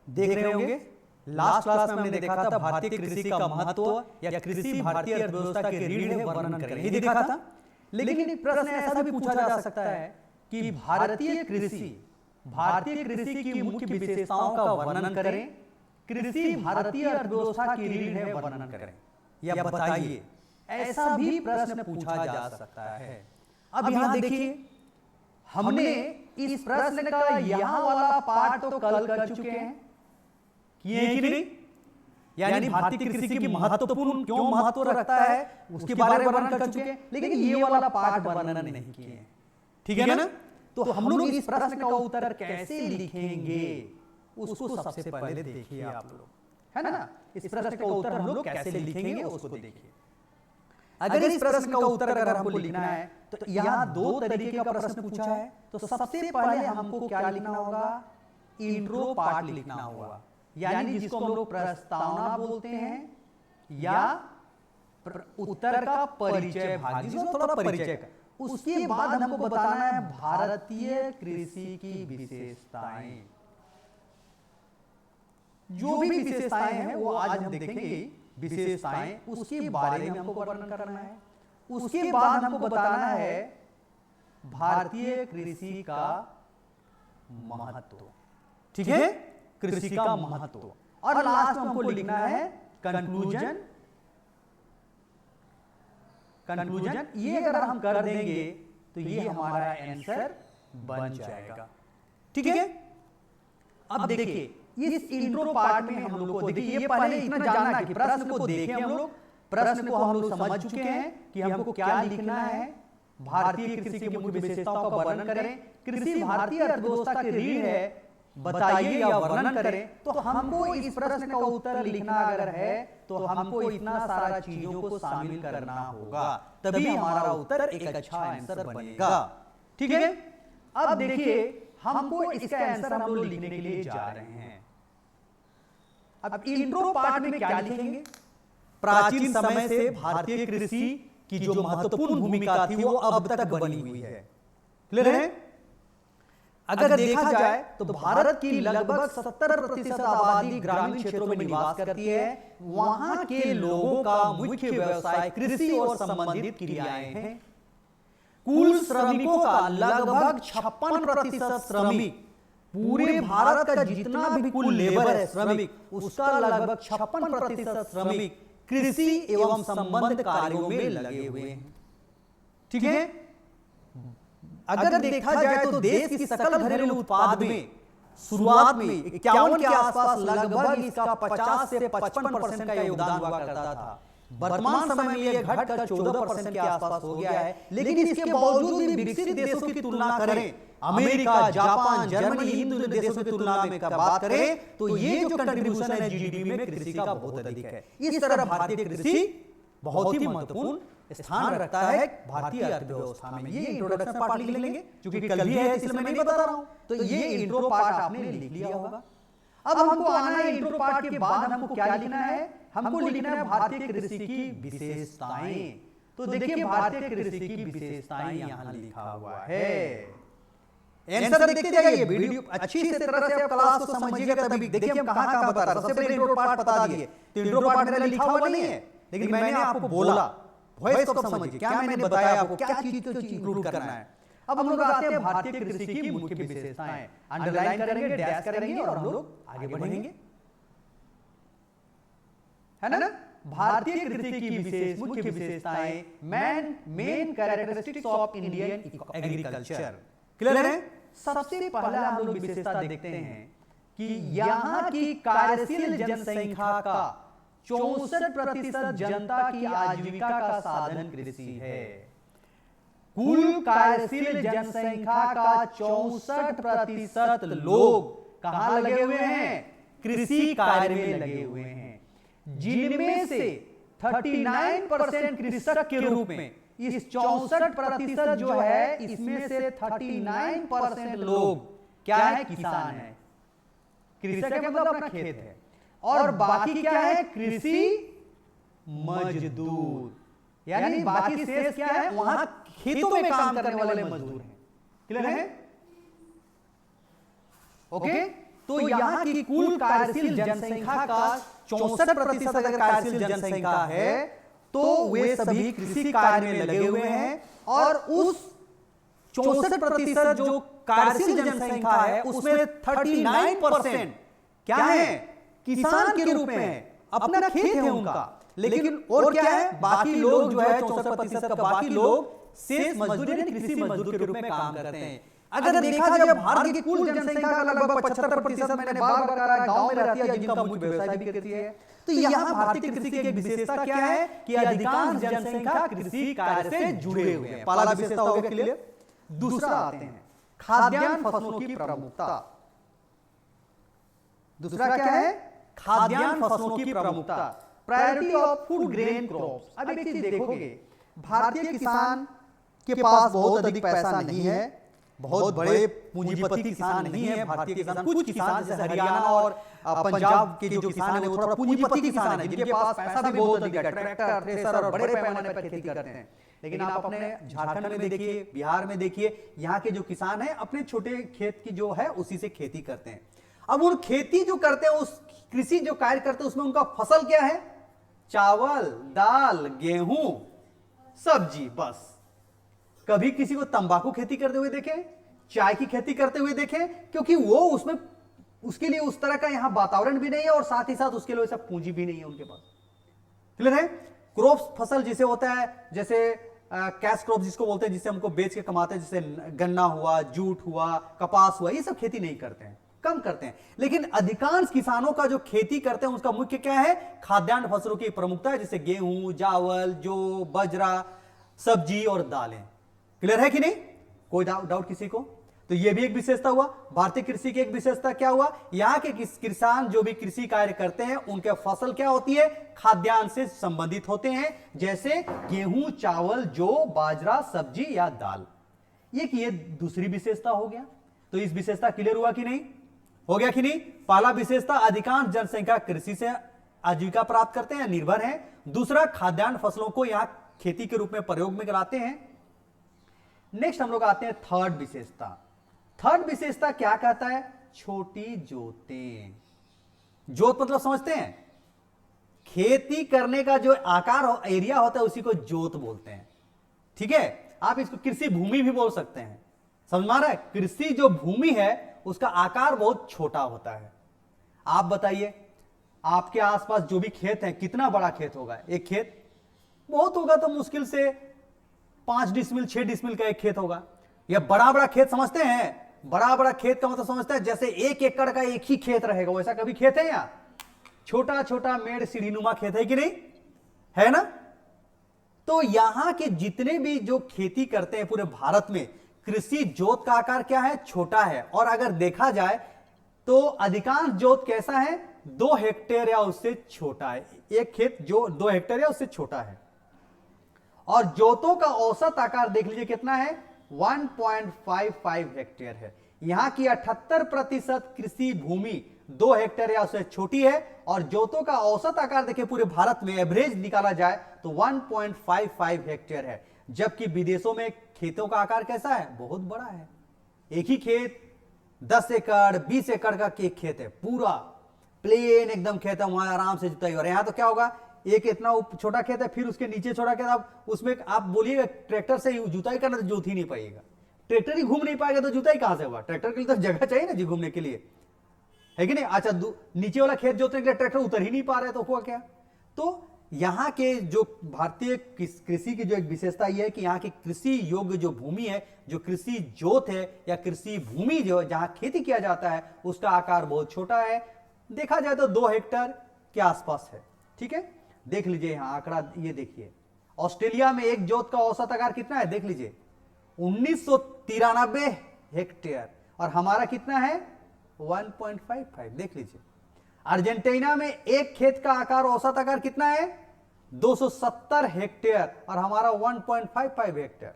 देख रहे होंगे लास्ट क्लास में हमने देखा था भारतीय कृषि का महत्व या कृषि भारतीय अर्थव्यवस्था की रीढ़ है, वर्णन करें, ये देखा था। लेकिन एक प्रश्न ऐसा भी पूछा जा सकता है कि भारतीय कृषि की मुख्य विशेषताओं का वर्णन करें, कृषि भारतीय अर्थव्यवस्था की रीढ़ है, वर्णन करें या बताइए। ऐसा भी प्रश्न पूछा जा सकता है। अब यहां देखिए, हमने इस प्रश्न का यहां वाला पार्ट तो कल कर चुके हैं, किए कि नहीं? यानी भारतीय कृषि की महत्वपूर्ण क्यों महत्व रखता है उसके बारे में वर्णन कर चुके हैं, लेकिन ये वाला पार्ट वर्णन नहीं किए हैं। ठीक है ना? तो हम लोग इस प्रश्न का उत्तर कैसे लिखेंगे उसको सबसे पहले देखिए आप लोग, है ना? इस प्रश्न का उत्तर हम लोग कैसे लिखेंगे उसको देखिए। अगर इस प्रश्न का उत्तर अगर हमको लिखना है तो यहाँ दो तरीके का प्रश्न पूछा है। तो सबसे पहले हमको क्या लिखना होगा? इंट्रो पार्ट लिखना होगा, यानी जिसको हम लोग प्रस्तावना बोलते हैं या उत्तर का परिचय भाग, जिसको थोड़ा परिचय का। उसके बाद हमको बताना है भारतीय कृषि की विशेषताएं। जो भी विशेषताएं हैं वो आज हम देखेंगे, विशेषताएं, उसके बारे में हमको वर्णन करना है। उसके बाद हमको बताना है भारतीय कृषि का महत्व। ठीक है, कृषि का महत्व। और लास्ट में हमको लिखना है कंक्लूजन। ये अगर हम कर देंगे तो ये हमारा आंसर बन जाएगा। ठीक है, अब देखिए इस इंट्रो पार्ट में हम लोग को देखिए, ये पहले इतना जानना है कि प्रश्न को देखें हम लोग, प्रश्न को हम लोग समझ चुके हैं कि हमको क्या लिखना है। भारतीय कृषि की मुख्य विशेषताओं का वर्णन करें, कृषि भारतीय अर्थव्यवस्था की रीढ़ है बताइए या वर्णन करें। तो हमको इस प्रश्न का उत्तर लिखना अगर है तो हमको इतना सारा चीजों को शामिल करना होगा, तभी हमारा उत्तर एक अच्छा आंसर बनेगा। ठीक है, अब देखिए हमको इसका आंसर हम लोग लिखने के लिए जा रहे हैं। अब इंट्रो पार्ट में क्या लिखेंगे? प्राचीन समय से भारतीय कृषि की जो महत्वपूर्ण भूमिका थी वो अब तक बनी हुई है। क्लियर है? अगर देखा जाए तो भारत की लगभग 70% आबादी ग्रामीण क्षेत्रों में निवास करती है। वहां के लोगों का मुख्य व्यवसाय कृषि और संबंधित क्रियाएं हैं। कुल श्रमिकों का लगभग 56% श्रमिक, पूरे भारत का जितना भी कुल लेबर है श्रमिक, उसका लगभग 56% श्रमिक कृषि एवं संबंधित कार्यों में लगे हुए हैं। ठीक है, अगर देखा जाए तो देश की सकल घरेलू उत्पाद में शुरुआत में 51 के आसपास लगभग इसका 50 से 55% का योगदान हुआ करता था। वर्तमान समय में यह घटकर 14% के आसपास हो गया है। लेकिन इसके बावजूद भी विकसित देशों की तुलना करें, अमेरिका, जापान, जर्मनी, इन देशों की तुलना में बात करें तो ये जो कंट्रीब्यूशन है जीडीपी में कृषि का बहुत अधिक है। इस तरह भारतीय कृषि बहुत ही महत्वपूर्ण स्थान रखता है भारतीय अर्थव्यवस्था में। ये इंट्रोडक्शन पार्ट लिख लेंगे, क्योंकि कल भी है इसलिए मैं नहीं बता रहा हूं। तो ये इंट्रो पार्ट आपने लिख लिया होगा। अब हमको आना है इंट्रो पार्ट के बाद हमको क्या लिखना है? हमको लिखना है भारतीय कृषि की विशेषताएं। तो देखिए भारतीय कृषि की विशेषताएं यहां लिखा हुआ है। आंसर देखते जाइए, वीडियो अच्छी से तरह से आप क्लास को समझिएगा तभी। देखिए हम कहां बता रहे हैं। सबसे पहले इंट्रो पार्ट बता दिए, तो इंट्रो पार्ट मेरा लिखा हुआ नहीं है, लेकिन मैंने आपको बोला वॉइस को समझिए, क्या मैंने बताया आपको, क्या चीज को इंक्लूड करना है। अब हम लोग आते हैं भारतीय कृषि की मुख्य विशेषताएं। अंडरलाइन करेंगे, डैश करेंगे और हम लोग आगे बढ़ेंगे, है ना? भारतीय कृषि की मुख्य विशेषताएं, main characteristics of Indian agriculture. Clear है? सबसे पहला हम लोग विशेषता देखते हैं कि यहां की कार्यशील जनसंख्या का 64% जनता की आजीविका का साधन कृषि है। कुल कार्यशील जनसंख्या का 64% लोग कहां लगे हुए हैं? कृषि कार्य में लगे हुए हैं, जिनमें से 39% कृषक के रूप में। इस 64% जो है इसमें से 39% लोग क्या है? किसान है। कृषक का मतलब अपना खेत है, और बाकी क्या है? कृषि मजदूर, यानी बाकी शेष क्या है? वहां खेतों में काम करने वाले मजदूर हैं। क्लियर है? ओके, तो यहाँ की कुल कार्यशील जनसंख्या का 64% अगर कार्यशील जनसंख्या है तो वे सभी कृषि कार्य में लगे हुए हैं, और उस 64% जो कार्यशील जनसंख्या है उसमें 39% क्या है, किसान के रूप में है, अपना खेत है उनका। लेकिन और क्या है, बाकी लोग जो है 64% का बाकी लोग शेष मजदूर यानी कृषि मजदूर के रूप में काम करते हैं। अगर देखा जाए भारत की कुल जनसंख्या का लगभग 75%, मैंने बार बार कहा, गांव में रहती है, जिनका मुख्य व्यवसाय भी कृषि है। तो यहाँ भारतीय कृषि की एक विशेषता क्या है कि अधिकांश जनसंख्या कृषि कार्य से जुड़े हुए हैं। पहला विशेषता हो गया क्लियर। दूसरा आते हैं खाद्यान्न फसलों की प्रमुखता। दूसरा क्या है, खाद्यान्न फसलों की प्रमुखता, priority of food grain crops. अब एक चीज देखोगे, भारतीय किसान के पास बहुत अधिक पैसा नहीं है, बहुत बड़े पूंजीपति किसान नहीं है भारतीय किसान। कुछ किसान जैसे हरियाणा और पंजाब के जो किसान है वो थोड़ा पूंजीपति किसान है, जिनके पास पैसा भी बहुत अधिक है, ट्रैक्टर, थ्रेसर और बड़े पैमाने पर खेती करते हैं। लेकिन आप अपने झारखंड में देखिए, बिहार में देखिए, यहाँ के जो किसान हैं अपने छोटे खेत की जो है उसी से खेती करते हैं। अब उन खेती जो करते हैं, उस कृषि जो कार्य करते हैं, उसमें उनका फसल क्या है, चावल, दाल, गेहूं, सब्जी, बस। कभी किसी को तंबाकू खेती करते हुए देखे, चाय की खेती करते हुए देखे, क्योंकि वो उसमें उसके लिए उस तरह का यहां वातावरण भी नहीं है, और साथ ही साथ उसके लिए सब पूंजी भी नहीं है उनके पास। क्लियर है। क्रॉप्स फसल जिसे होता है, जैसे कैश क्रॉप जिसको बोलते हैं, जिससे हमको बेच के कमाते हैं, जैसे गन्ना हुआ, जूट हुआ, कपास हुआ, ये सब खेती नहीं करते हैं, कम करते हैं। लेकिन अधिकांश किसानों का जो खेती करते हैं उसका मुख्य क्या है, खाद्यान्न फसलों की प्रमुखता है, जैसे गेहूं, चावल, जौ, बाजरा, सब्जी और दालें। क्लियर है कि नहीं, कोई डाउट किसी को? तो यह भी एक विशेषता हुआ। भारतीय कृषि की एक विशेषता क्या हुआ, यहां के किसान जो भी कृषि कार्य करते हैं उनके फसल क्या होती है, खाद्यान्न से संबंधित होते हैं, जैसे गेहूं, चावल, जौ, बाजरा, सब्जी या दाल। ये दूसरी विशेषता हो गया। तो इस विशेषता क्लियर हुआ कि नहीं, हो गया कि नहीं? पहला विशेषता, अधिकांश जनसंख्या कृषि से आजीविका प्राप्त करते हैं, निर्भर हैं। दूसरा, खाद्यान्न फसलों को यहां खेती के रूप में प्रयोग में लाते हैं। नेक्स्ट हम लोग आते हैं थर्ड विशेषता। थर्ड विशेषता क्या कहता है, छोटी जोतें। जोत मतलब समझते हैं, खेती करने का जो आकार एरिया होता है उसी को जोत बोलते हैं। ठीक है, आप इसको कृषि भूमि भी बोल सकते हैं। समझ में आ रहा है, कृषि जो भूमि है उसका आकार बहुत छोटा होता है। आप बताइए, आपके आसपास जो भी खेत है, कितना बड़ा खेत होगा? एक खेत बहुत होगा तो मुश्किल से 5 डिसमिल 6 डिसमिल का एक खेत होगा। या बड़ा बड़ा खेत समझते हैं, बड़ा बड़ा खेत का मतलब समझते हैं जैसे 1 एकड़ का एक ही खेत रहेगा, वैसा कभी खेत है? या छोटा छोटा मेड़ सीढ़ीनुमा खेत है कि नहीं, है ना? तो यहां के जितने भी जो खेती करते हैं पूरे भारत में, कृषि जोत का आकार क्या है, छोटा है। और अगर देखा जाए तो अधिकांश जोत कैसा है, 2 हेक्टेयर या उससे छोटा है। एक खेत जो 2 हेक्टेयर या उससे छोटा है। और जोतों का औसत आकार देख लीजिए कितना है, 1.55 हेक्टेयर है। यहां की 78% कृषि भूमि 2 हेक्टेयर या उससे छोटी है। और जोतों का औसत आकार देखिए पूरे भारत में एवरेज निकाला जाए तो 1.55 हेक्टेयर है। जबकि विदेशों में खेतों का आकार कैसा है, बहुत बड़ा है। एक ही खेत 10 एकड़ 20 एकड़ का एक खेत है, पूरा प्लेन एकदम खेत है, वहां आराम से जुताई हो रहा है। यहां तो क्या होगा, एक इतना छोटा खेत है, फिर उसके नीचे छोटा खेत, आप उसमें आप बोलिएगा ट्रैक्टर से जुताई करना तो जोत ही नहीं पाइएगा। ट्रैक्टर ही घूम नहीं पाएगा तो जुताई कहां से होगा? ट्रैक्टर के लिए तो जगह चाहिए ना जी घूमने के लिए, है कि नहीं? अच्छा, नीचे वाला खेत जोतने के लिए ट्रैक्टर उतर ही नहीं पा रहा है तो हुआ क्या? तो यहाँ के जो भारतीय कृषि की जो एक विशेषता यह है कि यहाँ की कृषि योग्य जो भूमि है, जो कृषि जोत है या कृषि भूमि जो जहां खेती किया जाता है, उसका आकार बहुत छोटा है। देखा जाए तो 2 हेक्टेयर के आसपास है। ठीक है, देख लीजिए यहाँ आंकड़ा, ये देखिए ऑस्ट्रेलिया में एक जोत का औसत आकार कितना है, देख लीजिए 1993 हेक्टेयर, और हमारा कितना है 1.55। देख लीजिए अर्जेंटीना में एक खेत का आकार औसत आकार कितना है 270 हेक्टेयर, और हमारा 1.55 हेक्टेयर।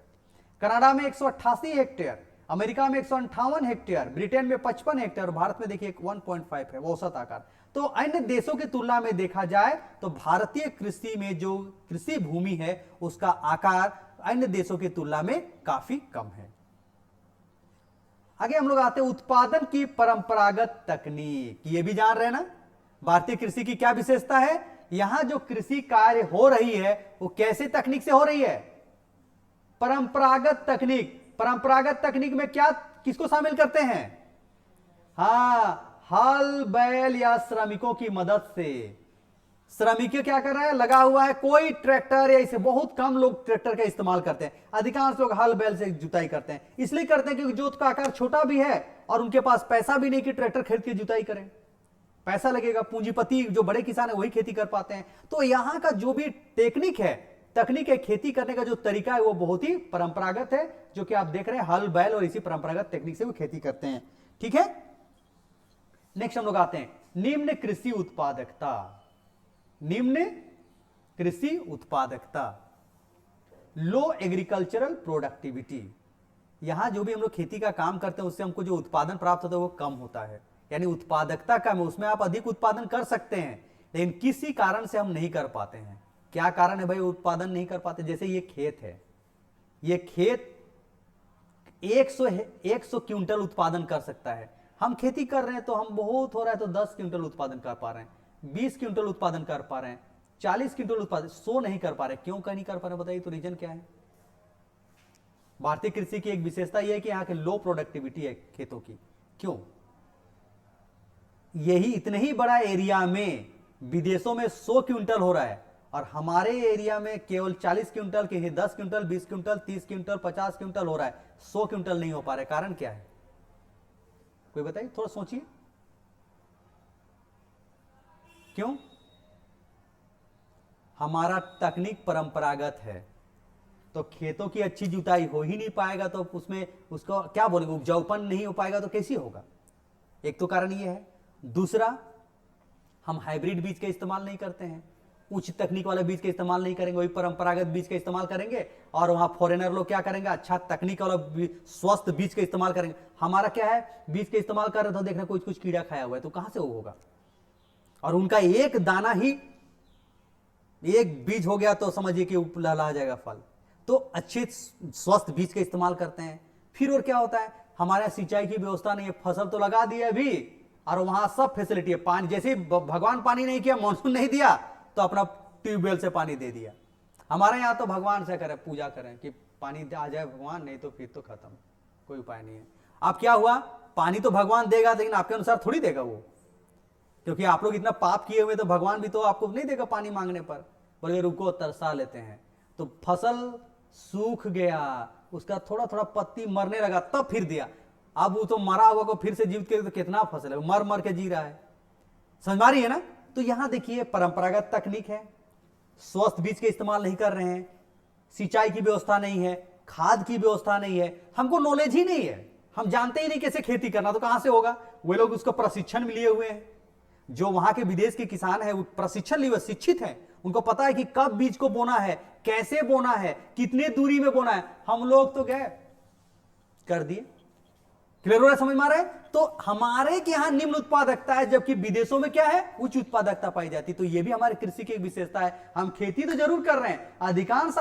कनाडा में 188 हेक्टेयर, अमेरिका में 158 हेक्टेयर, ब्रिटेन में 55 हेक्टेयर, भारत में देखिए 1.5 है औसत आकार। तो अन्य देशों की तुलना में देखा जाए तो भारतीय कृषि में जो कृषि भूमि है उसका आकार अन्य देशों की तुलना में काफी कम है। आगे हम लोग आते हैं उत्पादन की परंपरागत तकनीक। ये भी जान रहे हैं ना, भारतीय कृषि की क्या विशेषता है, यहां जो कृषि कार्य हो रही है वो कैसे तकनीक से हो रही है, परंपरागत तकनीक। परंपरागत तकनीक में क्या किसको शामिल करते हैं, हां, हल बैल या श्रमिकों की मदद से। श्रमिक क्या कर रहा है, लगा हुआ है, कोई ट्रैक्टर या इसे बहुत कम लोग ट्रैक्टर का इस्तेमाल करते हैं, अधिकांश लोग हल बैल से जुताई करते हैं। इसलिए करते हैं क्योंकि जोत का आकार छोटा भी है और उनके पास पैसा भी नहीं कि ट्रैक्टर खरीद के जुताई करें, पैसा लगेगा, पूंजीपति जो बड़े किसान है वही खेती कर पाते हैं। तो यहां का जो भी टेक्निक है, तकनीक है, खेती करने का जो तरीका है वो बहुत ही परंपरागत है, जो कि आप देख रहे हैं हल बैल और इसी परंपरागत टेक्निक से वो खेती करते हैं। ठीक है, नेक्स्ट हम लोग आते हैं निम्न कृषि उत्पादकता। निम्न कृषि उत्पादकता, लो एग्रीकल्चरल प्रोडक्टिविटी। यहां जो भी हम लोग खेती का काम करते हैं उससे हमको जो उत्पादन प्राप्त होता है वो कम होता है, यानी उत्पादकता कम है। उसमें आप अधिक उत्पादन कर सकते हैं लेकिन किसी कारण से हम नहीं कर पाते हैं। क्या कारण है भाई उत्पादन नहीं कर पाते, जैसे ये खेत है, ये खेत 100 क्विंटल उत्पादन कर सकता है, हम खेती कर रहे हैं तो हम बहुत हो रहा है तो 10 क्विंटल उत्पादन कर पा रहे हैं, 20 क्विंटल उत्पादन कर पा रहे हैं, 40 क्विंटल उत्पादन, 100 नहीं कर पा रहे। क्यों नहीं कर पा रहे बताइए, तो रीजन क्या है। भारतीय कृषि की एक विशेषता यह है कि यहां के लो प्रोडक्टिविटी है खेतों की। क्यों, यही इतने ही बड़ा एरिया में विदेशों में 100 क्विंटल हो रहा है और हमारे एरिया में केवल 40 क्विंटल के 10 क्विंटल, 20 क्विंटल, 30 क्विंटल, 50 क्विंटल हो रहा है, 100 क्विंटल नहीं हो पा रहा है। कारण क्या है, कोई बताइए, थोड़ा सोचिए क्यों। हमारा तकनीक परंपरागत है तो खेतों की अच्छी जुताई हो ही नहीं पाएगा, तो उसमें उसको क्या बोलेंगे, उपजाऊपन नहीं हो पाएगा तो कैसी होगा। एक तो कारण ये है। दूसरा, हम हाइब्रिड बीज का इस्तेमाल नहीं करते हैं, उच्च तकनीक वाले बीज का इस्तेमाल नहीं करेंगे, वही परंपरागत बीज का इस्तेमाल करेंगे। और वहां फॉरेनर लोग क्या करेंगे, अच्छा तकनीक वाला स्वस्थ बीज का इस्तेमाल करेंगे। हमारा क्या है, बीज का इस्तेमाल कर रहे तो देखना कुछ कुछ कीड़ा खाया हुआ है, तो कहां से वो होगा। और उनका एक दाना ही, एक बीज हो गया तो समझिए कि लहला जाएगा फल। तो अच्छे स्वस्थ बीज का इस्तेमाल करते हैं। फिर और क्या होता है, हमारे सिंचाई की व्यवस्था नहीं है, फसल तो लगा दी है अभी और वहां सब फैसिलिटी है, पानी जैसे भगवान पानी नहीं किया, मानसून नहीं दिया तो अपना ट्यूबवेल से पानी दे दिया। हमारे यहाँ तो भगवान से करें, पूजा करें कि पानी आ जाए भगवान, नहीं तो फिर तो खत्म, कोई उपाय नहीं है। अब क्या हुआ, पानी तो भगवान देगा लेकिन आपके अनुसार थोड़ी देगा वो, क्योंकि आप लोग इतना पाप किए हुए तो भगवान भी तो आपको नहीं देगा पानी मांगने पर, बोले रुको तरसा लेते हैं। तो फसल सूख गया, उसका थोड़ा थोड़ा पत्ती मरने लगा तब फिर दिया। अब वो तो मरा हुआ को फिर से जीवित करे तो कितना फसल है, मर मर के जी रहा है, समझ में आ रही है ना। तो यहां देखिए परंपरागत तकनीक है, स्वस्थ बीज के इस्तेमाल नहीं कर रहे हैं, सिंचाई की व्यवस्था नहीं है, खाद की व्यवस्था नहीं है, हमको नॉलेज ही नहीं है, हम जानते ही नहीं कैसे खेती करना, तो कहां से होगा। वे लोग उसको प्रशिक्षण लिए हुए हैं, जो वहां के विदेश के किसान है वो प्रशिक्षण लिए हुए शिक्षित हैं, उनको पता है कि कब बीज को बोना है, कैसे बोना है, कितने दूरी में बोना है। हम लोग तो गए कर दिए, क्लियर हो रहा है, समझ में आ रहा है। तो हमारे के यहां निम्न उत्पादकता है जबकि विदेशों में क्या है, उच्च उत्पादकता पाई जाती। तो यह भी हमारे कृषि की एक विशेषता है। हम खेती तो जरूर कर रहे हैं, अधिकांश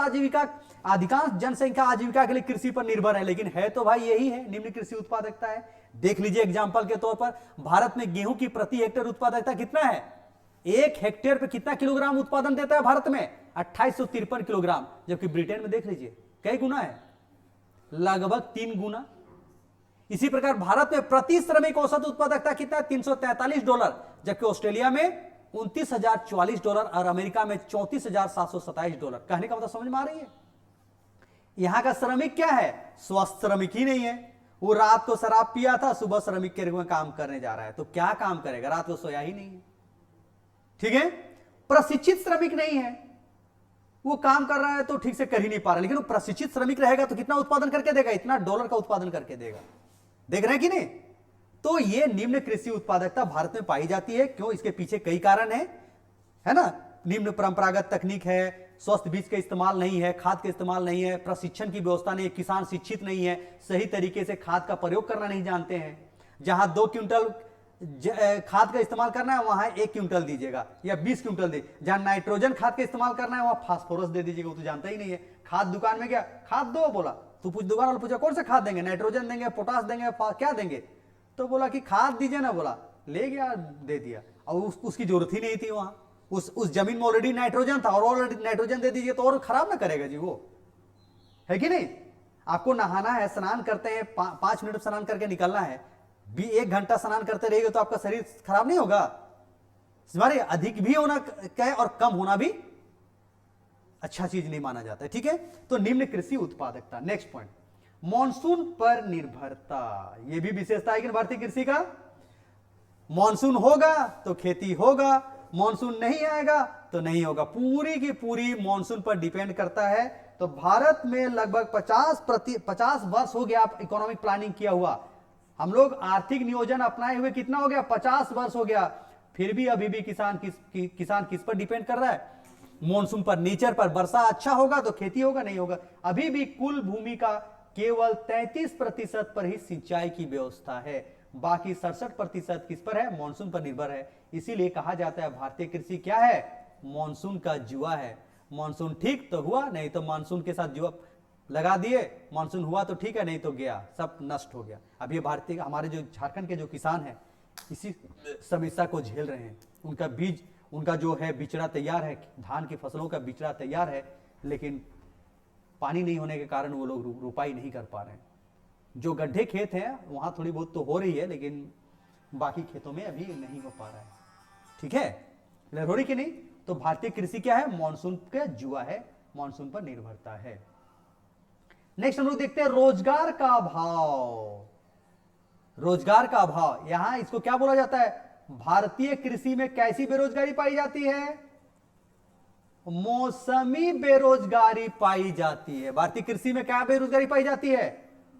जनसंख्या आजीविका के लिए कृषि पर निर्भर है, लेकिन है तो भाई यही है, निम्न कृषि उत्पादकता है। देख लीजिए एग्जाम्पल के तौर पर, भारत में गेहूं की प्रति हेक्टेयर उत्पादकता कितना है, 1 हेक्टेयर पे कितना किलोग्राम उत्पादन देता है भारत में, 2853 किलोग्राम, जबकि ब्रिटेन में देख लीजिए कई गुना है, लगभग 3 गुना। इसी प्रकार भारत में प्रति श्रमिक औसत उत्पादकता कितना है, $343, जबकि ऑस्ट्रेलिया में $29,044 और अमेरिका में $34,727। कहने का मतलब समझ में आ रही है। यहां का श्रमिक क्या है, स्वस्थ श्रमिक ही नहीं है, वो रात को शराब पिया था, सुबह श्रमिक के रूप में काम करने जा रहा है, तो क्या काम करेगा, रात को सोया ही नहीं है। ठीक है, प्रशिक्षित श्रमिक नहीं है, वो काम कर रहा है तो ठीक से कर ही नहीं पा रहा, लेकिन वो प्रशिक्षित श्रमिक रहेगा तो कितना उत्पादन करके देगा, इतना डॉलर का उत्पादन करके देगा। देख रहे हैं कि नहीं। तो ये निम्न कृषि उत्पादकता भारत में पाई जाती है। क्यों, इसके पीछे कई कारण है ना। निम्न परंपरागत तकनीक है, स्वस्थ बीज का इस्तेमाल नहीं है, खाद का इस्तेमाल नहीं है, प्रशिक्षण की व्यवस्था नहीं है, किसान शिक्षित नहीं है, सही तरीके से खाद का प्रयोग करना नहीं जानते हैं। जहां 2 क्विंटल खाद का इस्तेमाल करना है वहां 1 क्विंटल दीजिएगा या 20 क्विंटल दे। जहां नाइट्रोजन खाद का इस्तेमाल करना है वहां फास्फोरस दे दीजिएगा, वो तो जानता ही नहीं है। खाद दुकान में गया, खाद दो बोला, तू पूछ, दुकान वाला पूछा कौन सा खाद देंगे, नाइट्रोजन देंगे, पोटास देंगे, क्या देंगे? तो बोला कि खाद दीजिए ना। बोला ले गया, दे दिया। और उसकी जरूरत ही नहीं थी वहां, उस जमीन में ऑलरेडी नाइट्रोजन था, और ऑलरेडी नाइट्रोजन दे दीजिए तो और खराब ना करेगा जी वो, है कि नहीं? आपको नहाना है, स्नान करते हैं, 5 मिनट स्नान करके निकलना है, भी 1 घंटा स्नान करते रहिए तो आपका शरीर खराब नहीं होगा? हमारे अधिक भी होना क्या है और कम होना भी अच्छा चीज नहीं माना जाता है, ठीक है? तो निम्न कृषि उत्पादकता। नेक्स्ट पॉइंट, मॉनसून पर निर्भरता। यह भी विशेषता है कि भारतीय कृषि का, मॉनसून होगा तो खेती होगा, मॉनसून नहीं आएगा तो नहीं होगा, पूरी की पूरी मॉनसून पर डिपेंड करता है। तो भारत में लगभग 50 वर्ष हो गया आप इकोनॉमिक प्लानिंग किया हुआ, हम लोग आर्थिक नियोजन अपनाए हुए कितना हो गया, 50 वर्ष हो गया, फिर भी अभी भी किसान किस पर डिपेंड कर रहा है? मॉनसून पर, नेचर पर। वर्षा अच्छा होगा तो खेती होगा, नहीं होगा। अभी भी कुल भूमि का केवल 33% पर ही सिंचाई की व्यवस्था है, बाकी 67% किस पर है? मॉनसून पर निर्भर है। इसीलिए कहा जाता है भारतीय कृषि क्या है? मॉनसून का जुआ है। मॉनसून ठीक तो हुआ, नहीं तो मॉनसून के साथ जुआ लगा दिए, मॉनसून हुआ तो ठीक है, नहीं तो गया, सब नष्ट हो गया। अब ये भारतीय, हमारे जो झारखंड के जो किसान हैं इसी समस्या को झेल रहे हैं। उनका बीज, उनका जो है बिचड़ा तैयार है, धान की फसलों का बिचड़ा तैयार है, लेकिन पानी नहीं होने के कारण वो लोग रोपाई नहीं कर पा रहे हैं। जो गड्ढे खेत हैं वहां थोड़ी बहुत तो हो रही है, लेकिन बाकी खेतों में अभी नहीं हो पा रहा है, ठीक है? हो रही कि नहीं? तो भारतीय कृषि क्या है? मॉनसून का जुआ है, मॉनसून पर निर्भरता है। नेक्स्ट हम लोग देखते हैं रोजगार का अभाव। रोजगार का अभाव, यहां इसको क्या बोला जाता है? भारतीय कृषि में कैसी बेरोजगारी पाई जाती है? मौसमी बेरोजगारी पाई जाती है। भारतीय कृषि में क्या बेरोजगारी पाई जाती है?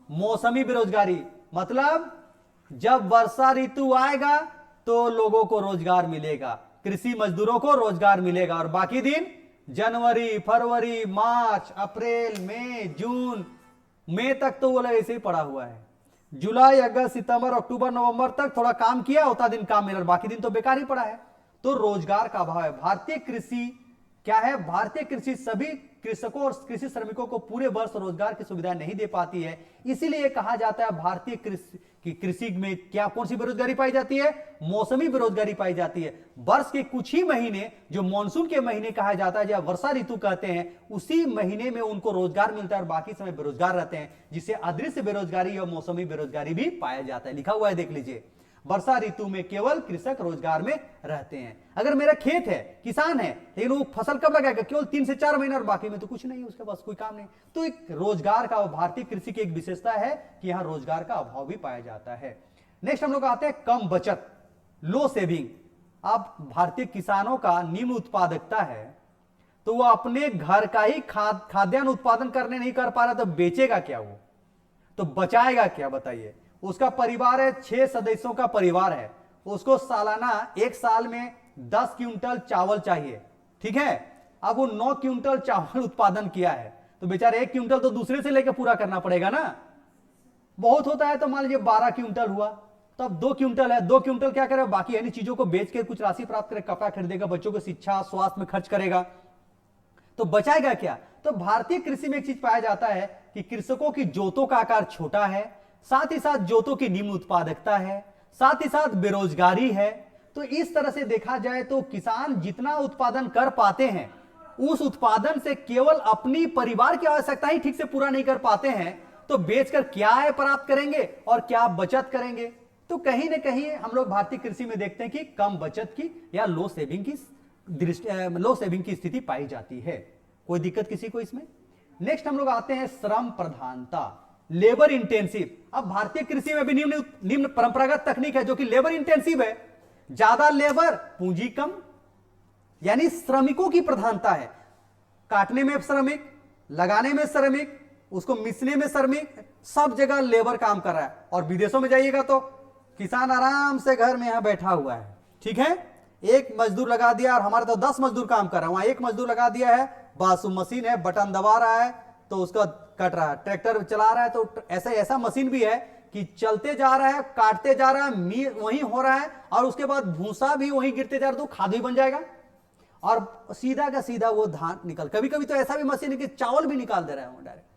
मौसमी बेरोजगारी। मतलब जब वर्षा ऋतु आएगा तो लोगों को रोजगार मिलेगा, कृषि मजदूरों को रोजगार मिलेगा, और बाकी दिन जनवरी, फरवरी, मार्च, अप्रैल, मई, जून, मई तक तो वो लोग ऐसे ही पड़ा हुआ है। जुलाई, अगस्त, सितंबर, अक्टूबर, नवंबर तक थोड़ा काम किया, उतना दिन काम मिला, बाकी दिन तो बेकार ही पड़ा है। तो रोजगार का अभाव है। भारतीय कृषि क्या है? भारतीय कृषि सभी कृषकों और कृषि श्रमिकों को पूरे वर्ष रोजगार की सुविधा नहीं दे पाती है। इसीलिए कहा जाता है भारतीय कृषि में क्या, कौन सी बेरोजगारी पाई जाती है? मौसमी बेरोजगारी पाई जाती है। वर्ष के कुछ ही महीने जो मानसून के महीने कहा जाता है, या वर्षा ऋतु कहते हैं, उसी महीने में उनको रोजगार मिलता है और बाकी समय बेरोजगार रहते हैं, जिसे अदृश्य बेरोजगारी या मौसमी बेरोजगारी भी पाया जाता है। लिखा हुआ है, देख लीजिए, वर्षा ऋतु में केवल कृषक रोजगार में रहते हैं। अगर मेरा खेत है, किसान है, लेकिन वो फसल कब लगाएगा? केवल 3 से 4 महीने, और बाकी में तो कुछ नहीं, उसके पास कोई काम नहीं। तो एक रोजगार का, भारतीय कृषि की एक विशेषता है कि यहां रोजगार का अभाव भी पाया जाता है। नेक्स्ट हम लोग आते हैं कम बचत, लो सेविंग। अब भारतीय किसानों का निम्न उत्पादकता है, तो वो अपने घर का ही खाद्यान्न उत्पादन करने नहीं कर पा रहा, तो बेचेगा क्या? वो तो बचाएगा क्या? बताइए। उसका परिवार है, 6 सदस्यों का परिवार है, उसको सालाना 1 साल में 10 क्विंटल चावल चाहिए, ठीक है? अब वो 9 क्विंटल चावल उत्पादन किया है, तो बेचारे 1 क्विंटल तो दूसरे से लेकर पूरा करना पड़ेगा ना। बहुत होता है तो मान लीजिए 12 क्विंटल हुआ, तो अब 2 क्विंटल है, 2 क्विंटल क्या करे? बाकी अन्य चीजों को बेच के कुछ राशि प्राप्त करे, कपड़ा खरीदेगा, बच्चों को शिक्षा स्वास्थ्य में खर्च करेगा, तो बचाएगा क्या? तो भारतीय कृषि में एक चीज पाया जाता है कि कृषकों की जोतों का आकार छोटा है, साथ ही साथ जोतों की निम्न उत्पादकता है, साथ ही साथ बेरोजगारी है। तो इस तरह से देखा जाए तो किसान जितना उत्पादन कर पाते हैं, उस उत्पादन से केवल अपनी परिवार की आवश्यकता ही ठीक से पूरा नहीं कर पाते हैं, तो बेचकर क्या आय प्राप्त करेंगे और क्या बचत करेंगे? तो कहीं ना कहीं हम लोग भारतीय कृषि में देखते हैं कि कम बचत की या लो सेविंग की स्थिति पाई जाती है। कोई दिक्कत किसी को इसमें? नेक्स्ट हम लोग आते हैं श्रम प्रधानता, लेबर इंटेंसिव। अब भारतीय कृषि में भी निम्न परंपरागत तकनीक है जो कि लेबर इंटेंसिव है, ज्यादा लेबर, पूंजी कम, यानी श्रमिकों की प्रधानता है। काटने में श्रमिक, लगाने में श्रमिक, उसको मिसने में श्रमिक, सब जगह लेबर काम कर रहा है। और विदेशों में जाइएगा तो किसान आराम से घर में यहां बैठा हुआ है, ठीक है? एक मजदूर लगा दिया, और हमारे तो 10 मजदूर काम कर रहा है, वहां एक मजदूर लगा दिया है, बस मशीन है, बटन दबा रहा है तो उसका कट रहा है, ट्रैक्टर चला रहा है तो ऐसा मशीन भी है कि चलते जा रहा है, काटते जा रहा है, वही हो रहा है, और उसके बाद भूसा भी वही गिरते जा रहा है, तो खाद भी बन जाएगा, और सीधा का सीधा वो धान निकल। कभी कभी तो ऐसा भी मशीन है कि चावल भी निकाल दे रहा है वो डायरेक्ट।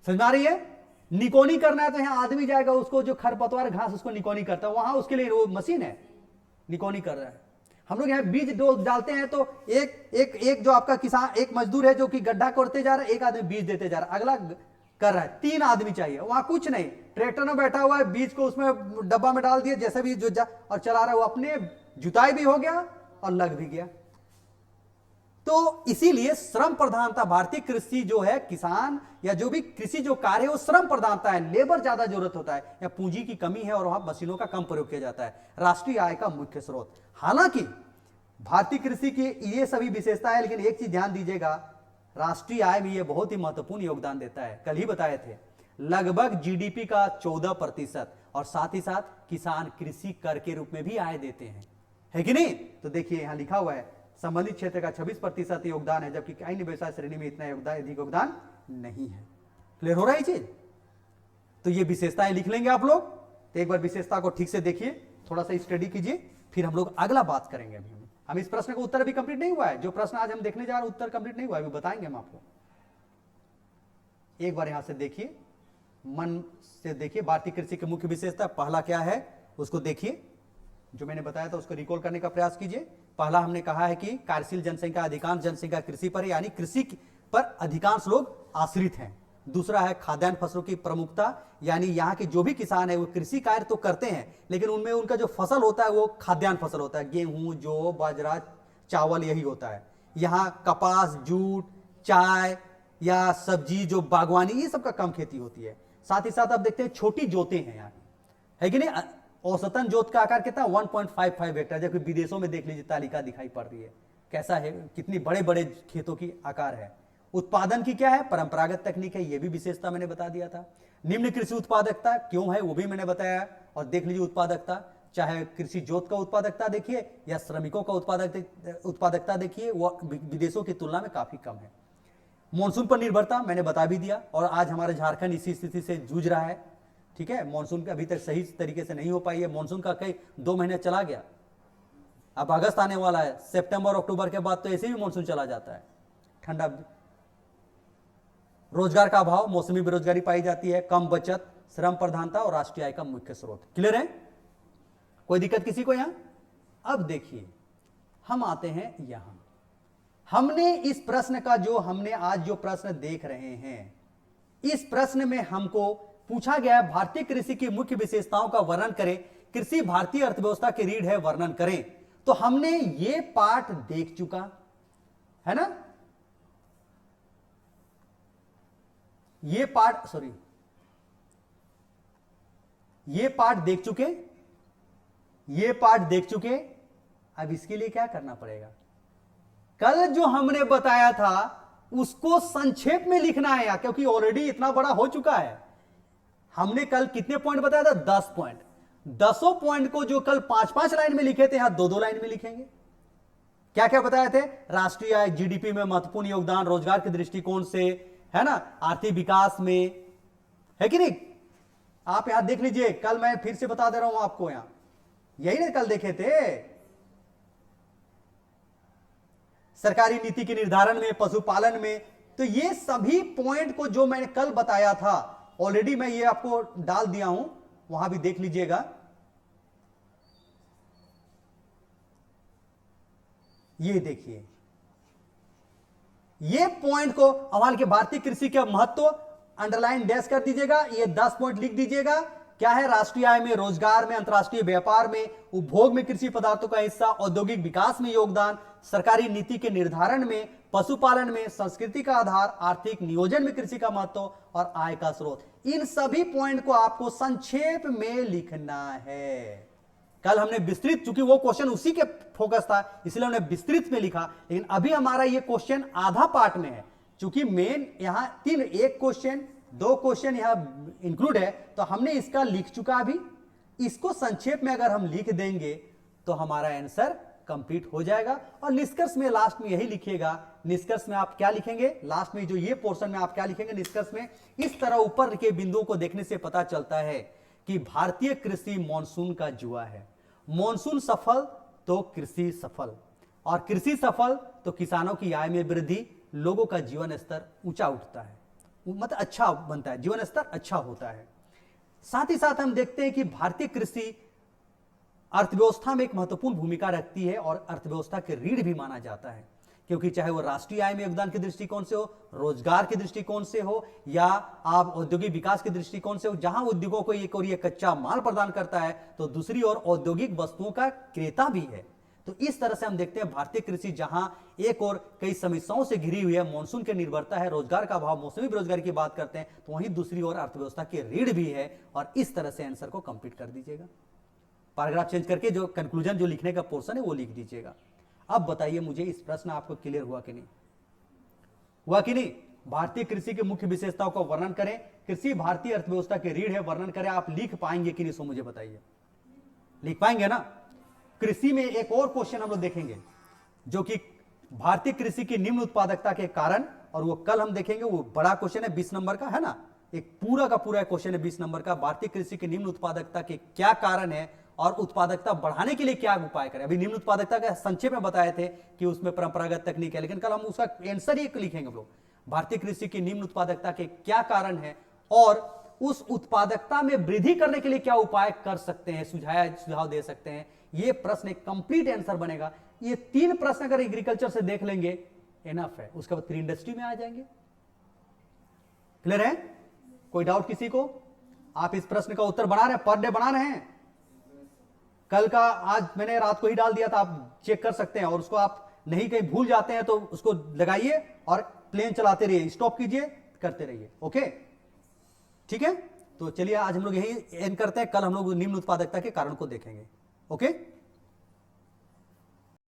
समझ आ रही है? निकोनी करना है तो यहां आदमी जाएगा, उसको जो खरपतवार घास उसको निकोनी करता है, वहां उसके लिए वो मशीन है, निकोनी कर रहा है। हम लोग यहाँ बीज डोज डालते हैं तो एक जो आपका किसान, एक मजदूर है जो कि गड्ढा करते जा रहा है, एक आदमी बीज देते जा रहा है, अगला कर रहा है, 3 आदमी चाहिए। वहां कुछ नहीं, ट्रैक्टर में बैठा हुआ है, बीज को उसमें डब्बा में डाल दिया जैसे भी जो और चला रहा है, वो अपने जुताई भी हो गया और लग भी गया। तो इसीलिए श्रम प्रधानता, भारतीय कृषि जो है, किसान या जो भी कृषि जो कार्य है वो श्रम प्रधानता है, लेबर ज्यादा जरूरत होता है या पूंजी की कमी है और वहां मशीनों का कम प्रयोग किया जाता है। राष्ट्रीय आय का मुख्य स्रोत, हालांकि भारतीय कृषि की ये सभी विशेषता है, लेकिन एक चीज ध्यान दीजिएगा, राष्ट्रीय आय में ये बहुत ही महत्वपूर्ण योगदान देता है। कल ही बताए थे, लगभग जीडीपी का 14%, और साथ ही साथ किसान कृषि कर के रूप में भी आय देते हैं, है कि नहीं? तो देखिए यहां लिखा हुआ है संबंधित क्षेत्र का 26% योगदान है, जबकि अन्य व्यवसाय श्रेणी में इतना योगदान, अधिक योगदान नहीं है। क्लियर हो रहा है चीज? तो ये विशेषताएं लिख लेंगे आप लोग। तो एक बार विशेषता को ठीक से देखिए, थोड़ा सा स्टडी कीजिए, फिर हम लोग अगला बात करेंगे। अभी हम इस प्रश्न का उत्तर अभी कंप्लीट नहीं हुआ है, जो प्रश्न आज हम देखने जा रहे हैं उत्तर कंप्लीट नहीं हुआ है, अभी बताएंगे हम आपको। एक बार यहां से देखिए, मन से देखिए, भारतीय कृषि की मुख्य विशेषता पहला क्या है उसको देखिए, जो मैंने बताया था उसको रिकॉल करने का प्रयास कीजिए। पहला हमने कहा है कि कार्यशील जनसंख्या, अधिकांश जनसंख्या कृषि पर, यानी कृषि पर अधिकांश लोग आश्रित हैं। दूसरा है खाद्यान्न फसलों की प्रमुखता, यानी यहाँ के जो भी किसान है वो कृषि कार्य तो करते हैं, लेकिन उनमें उनका जो फसल होता है वो खाद्यान्न फसल होता है, गेहूं, जौ, बाजरा, चावल, यही होता है। यहाँ कपास, जूट, चाय या सब्जी, जो बागवानी, ये सब का कम खेती होती है। साथ ही साथ आप देखते हैं छोटी जोतें हैं यहाँ, है कि नहीं? औसतन जोत का आकार कितना, 1.55 हेक्टेयर, जबकि विदेशों में देख लीजिए तालिका दिखाई पड़ रही है कैसा है, कितनी बड़े बड़े खेतों की आकार है। उत्पादन की क्या है, परंपरागत तकनीक है, यह भी विशेषता मैंने बता दिया था। निम्न कृषि उत्पादकता क्यों है वो भी मैंने बताया, और देख लीजिए उत्पादकता, चाहे कृषि जोत का उत्पादकता देखिए या श्रमिकों का उत्पादकता देखिए, वो विदेशों की तुलना में काफी कम है। मानसून पर निर्भरता मैंने बता भी दिया, और आज हमारा झारखंड इसी स्थिति से जूझ रहा है। ठीक है, मानसून का अभी तक सही तरीके से नहीं हो पाई है, मानसून का कई 2 महीने चला गया, अब अगस्त आने वाला है, सितंबर अक्टूबर के बाद तो ऐसे भी मानसून चला जाता है, ठंडा। रोजगार का अभाव, मौसमी बेरोजगारी पाई जाती है, कम बचत, श्रम प्रधानता और राष्ट्रीय आय का मुख्य स्रोत। क्लियर है? कोई दिक्कत किसी को यहां? अब देखिए हम आते हैं यहां, हमने इस प्रश्न का, जो हमने आज जो प्रश्न देख रहे हैं, इस प्रश्न में हमको पूछा गया है भारतीय कृषि की मुख्य विशेषताओं का वर्णन करें, कृषि भारतीय अर्थव्यवस्था की रीढ़ है, वर्णन करें। तो हमने ये पाठ देख चुका है ना, ये पाठ देख चुके। अब इसके लिए क्या करना पड़ेगा, कल जो हमने बताया था उसको संक्षेप में लिखना है, क्योंकि ऑलरेडी इतना बड़ा हो चुका है। हमने कल कितने पॉइंट बताया था, 10 पॉइंट। 10 पॉइंट को जो कल 5-5 लाइन में लिखे थे, यहां 2-2 लाइन में लिखेंगे। क्या क्या बताए थे, राष्ट्रीय आय, जीडीपी में महत्वपूर्ण योगदान, रोजगार के दृष्टिकोण से, है ना, आर्थिक विकास में, है कि नहीं? आप यहां देख लीजिए, कल मैं फिर से बता दे रहा हूं आपको, यहां यही ना कल देखे थे, सरकारी नीति के निर्धारण में, पशुपालन में। तो ये सभी पॉइंट को जो मैंने कल बताया था, ऑलरेडी मैं ये आपको डाल दिया हूं, वहां भी देख लीजिएगा। ये देखिए, ये पॉइंट को हमारे के भारतीय कृषि के महत्व अंडरलाइन डैश कर दीजिएगा, ये 10 पॉइंट लिख दीजिएगा। क्या है, राष्ट्रीय आय में, रोजगार में, अंतर्राष्ट्रीय व्यापार में, उपभोग में कृषि पदार्थों का हिस्सा, औद्योगिक विकास में योगदान, सरकारी नीति के निर्धारण में, पशुपालन में, संस्कृति का आधार, आर्थिक नियोजन में कृषि का महत्व और आय का स्रोत। इन सभी पॉइंट को आपको संक्षेप में लिखना है। कल हमने विस्तृत, चूंकि वो क्वेश्चन उसी के फोकस था इसलिए हमने विस्तृत में लिखा, लेकिन अभी हमारा ये क्वेश्चन आधा पार्ट में है, चूंकि मेन यहां 3, 1 क्वेश्चन 2 क्वेश्चन यहां इंक्लूड है, तो हमने इसका लिख चुका। अभी इसको संक्षेप में अगर हम लिख देंगे तो हमारा आंसर कंप्लीट हो जाएगा। और निष्कर्ष में लास्ट में यही लिखिएगा, निष्कर्ष में आप क्या लिखेंगे, लास्ट में जो ये पोर्शन में आप क्या लिखेंगे, निष्कर्ष में इस तरह ऊपर के बिंदुओं को देखने से पता चलता है कि भारतीय कृषि मॉनसून का जुआ है। मॉनसून सफल तो कृषि सफल, और कृषि सफल तो किसानों की आय में वृद्धि, लोगों का जीवन स्तर ऊंचा उठता है। मतलब अच्छा बनता है, जीवन स्तर अच्छा होता है। साथ ही साथ हम देखते हैं कि भारतीय कृषि अर्थव्यवस्था में एक महत्वपूर्ण भूमिका रखती है और अर्थव्यवस्था के रीढ़ भी माना जाता है, क्योंकि चाहे वो राष्ट्रीय आय में योगदान के दृष्टिकोण से हो, रोजगार के दृष्टिकोण से हो, या आप औद्योगिक विकास के दृष्टिकोण से हो, जहां उद्योगों को एक और ये कच्चा माल प्रदान करता है तो दूसरी ओर औद्योगिक वस्तुओं का क्रेता भी है। तो इस तरह से हम देखते हैं भारतीय कृषि जहां एक और कई समस्याओं से घिरी हुई है, मानसून की निर्भरता है, रोजगार का अभाव, मौसमी बेरोजगारी की बात करते हैं, तो वहीं दूसरी ओर अर्थव्यवस्था की रीढ़ भी है। और इस तरह से आंसर को कंप्लीट कर दीजिएगा, पैराग्राफ चेंज करके जो कंक्लूजन जो लिखने का पोर्शन है वो लिख दीजिएगा। अब बताइए मुझे, इस प्रश्न आपको क्लियर हुआ कि नहीं? हुआ कि नहीं? भारतीय कृषि की मुख्य विशेषताओं का वर्णन करें। कृषि भारतीय अर्थव्यवस्था की रीढ़ है, वर्णन करें। आप लिख पाएंगे कि नहीं, सो मुझे बताइए। लिख पाएंगे ना? कृषि में एक और क्वेश्चन हम लोग देखेंगे जो कि भारतीय कृषि की निम्न उत्पादकता के कारण, और वो कल हम देखेंगे, वो बड़ा क्वेश्चन है 20 नंबर का, है ना? एक पूरा का पूरा क्वेश्चन है 20 नंबर का। भारतीय कृषि की निम्न उत्पादकता के क्या कारण है और उत्पादकता बढ़ाने के लिए क्या उपाय करें। अभी निम्न उत्पादकता का संक्षेप में बताए थे कि उसमें परंपरागत तकनीक है, लेकिन कल हम उसका आंसर ही लिखेंगे हम लोग। भारतीय कृषि की निम्न उत्पादकता के क्या कारण है और उस उत्पादकता में वृद्धि करने के लिए क्या उपाय कर सकते हैं, सुझाव दे सकते हैं। ये प्रश्न एक कंप्लीट आंसर बनेगा। ये 3 प्रश्न अगर एग्रीकल्चर से देख लेंगे इनफ है, उसके बाद फिर इंडस्ट्री में आ जाएंगे। क्लियर है? कोई डाउट किसी को? आप इस प्रश्न का उत्तर बना रहे हैं, पर डे बना रहे हैं? कल का आज मैंने रात को ही डाल दिया था, आप चेक कर सकते हैं। और उसको आप नहीं कहीं भूल जाते हैं तो उसको लगाइए और प्लेन चलाते रहिए, स्टॉप कीजिए, करते रहिए। ओके, ठीक है? तो चलिए आज हम लोग यही एंड करते हैं। कल हम लोग निम्न उत्पादकता के कारण को देखेंगे। ओके।